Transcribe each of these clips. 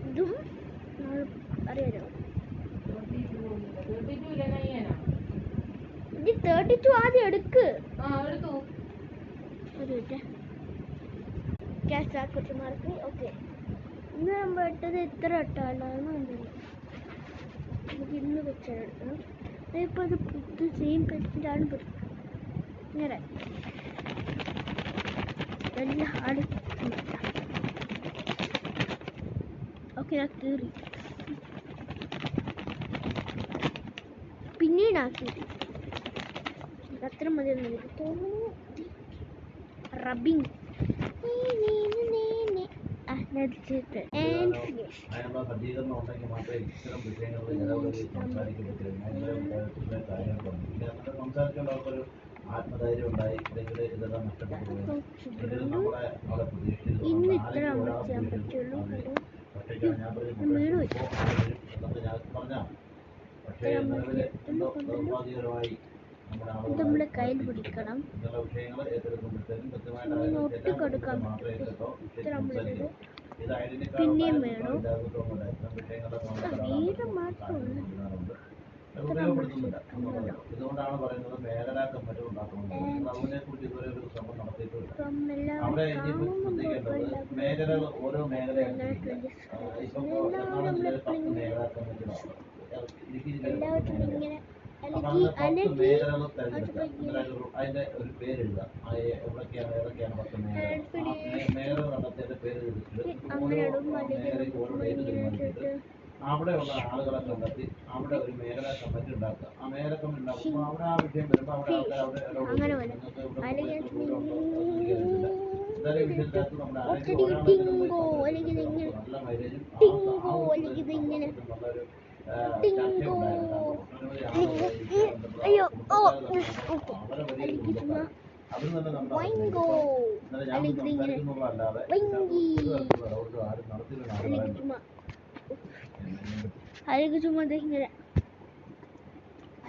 ഇതും അറിയാലോ. ഇത് 32 ആദ്യം എടുക്ക്. ഒരു ക്യാഷ് കുട്ടിമാർക്ക്. ഓക്കെ, ഇന്ന് നമ്മൾ ഇട്ടത് എത്ര ഇട്ടാലാണ് നമുക്ക് ഇന്ന് വെച്ചെടുക്കണം. ഇപ്പോൾ അത് പുത് സെയിം പെറ്റിലാണ് ഇങ്ങനെ എല്ലാം ആടി. ഓക്കെ, ഞാൻ കീറി പിന്നീടാക്കിയിട്ട് അത്ര മതിയെന്ന് എനിക്ക് തോന്നുന്നു. റബ്ബിങ് ആത്മധൈര്യം ഉണ്ടായി. ഇല്ലെങ്കിൽ ഇതെല്ലാം നഷ്ടപ്പെട്ടു. ഇന്ന് ഇത്ര ചെയ്യാൻ പറ്റുള്ളൂ. നമ്മുടെ കയ്യിൽ പിടിക്കണം. ഒട്ട് കൊടുക്കാൻ പിന്നെയും വേണം. വീട് മാത്രമല്ല, ഇതുകൊണ്ടാണ് പറയുന്നത് മേഖലാ കമ്മിറ്റി ഉണ്ടാക്കുന്നത്. അതിനെക്കുറിച്ച് ഇതുവരെ ഒരു ശ്രമം നടത്തിയിട്ടില്ല. അവിടെ ശ്രദ്ധിക്കേണ്ടത് മേഖല ഓരോ മേഖലയാണ്. ഇപ്പൊ എറണാകുളം ജില്ലയിൽ 10 മേഖലാ കമ്മിറ്റികളാണ്. ഇടുക്കി ജില്ലയിൽ മേഖലകൾ തെരഞ്ഞെടുക്കുക. അതിന്റെ ഒരു പേരെഴുതുക. എവിടൊക്കെയാണ് ഏതൊക്കെയാണ് 10 മേഖലകൾ. മേഖലകൾ നടത്തിയതിന്റെ പേര് എഴുതിയിട്ട് ഓരോ മേഖലയ്ക്ക് ഓരോ ഡേറ്റ് തീരുമാനിച്ചിട്ട് അവിടെയുള്ള ആളുകളെ കണ്ടെത്തി അവിടെ ഒരു മേഖലാ കമ്മിറ്റി ഉണ്ടാക്കുക. ആ മേഖലാ കമ്മിറ്റി ഉണ്ടാക്കുമ്പോൾ അവിടെ ആ വിഷയം വരുമ്പോൾ അവിടെ ആൾക്കാർ അവിടെ ഇതേ വിഷയത്തിനകത്ത് നമ്മുടെ ആരെങ്കിലും നല്ല മൈലേജും നല്ലൊരു അതിൽ തന്നെ നമ്മുടെ സംസാരിക്കുന്നുള്ളതല്ലാതെ ആരും നടത്തിയില്ല. അല്ലെങ്കിൽ ചുമ്മാ ഇങ്ങനെ,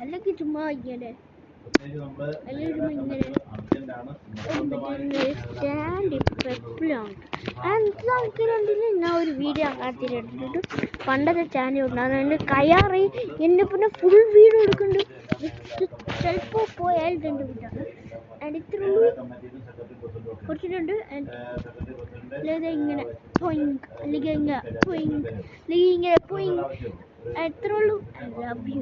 അല്ലെങ്കിൽ ചുമ്മാ ഇങ്ങനെ, ഞാൻ ഒരു വീഡിയോ കാത്തിട്ടുണ്ട്. പണ്ടത്തെ ചാനൽ ഉണ്ടാകും. എൻ്റെ കയ്യാറി എന്നെ പിന്നെ ഫുൾ വീഡിയോ എടുക്കുന്നുണ്ട്. ചിലപ്പോൾ പോയാൽ 2 വീഡിയോ ഇത്ര കുറച്ചിട്ടുണ്ട്. ഇങ്ങനെ പോയിങ്, അല്ലെങ്കിൽ ഇങ്ങനെ പോയിങ്, അല്ലെങ്കിൽ ഇങ്ങനെ പോയിങ്. എത്ര ഉള്ളൂ. I love you.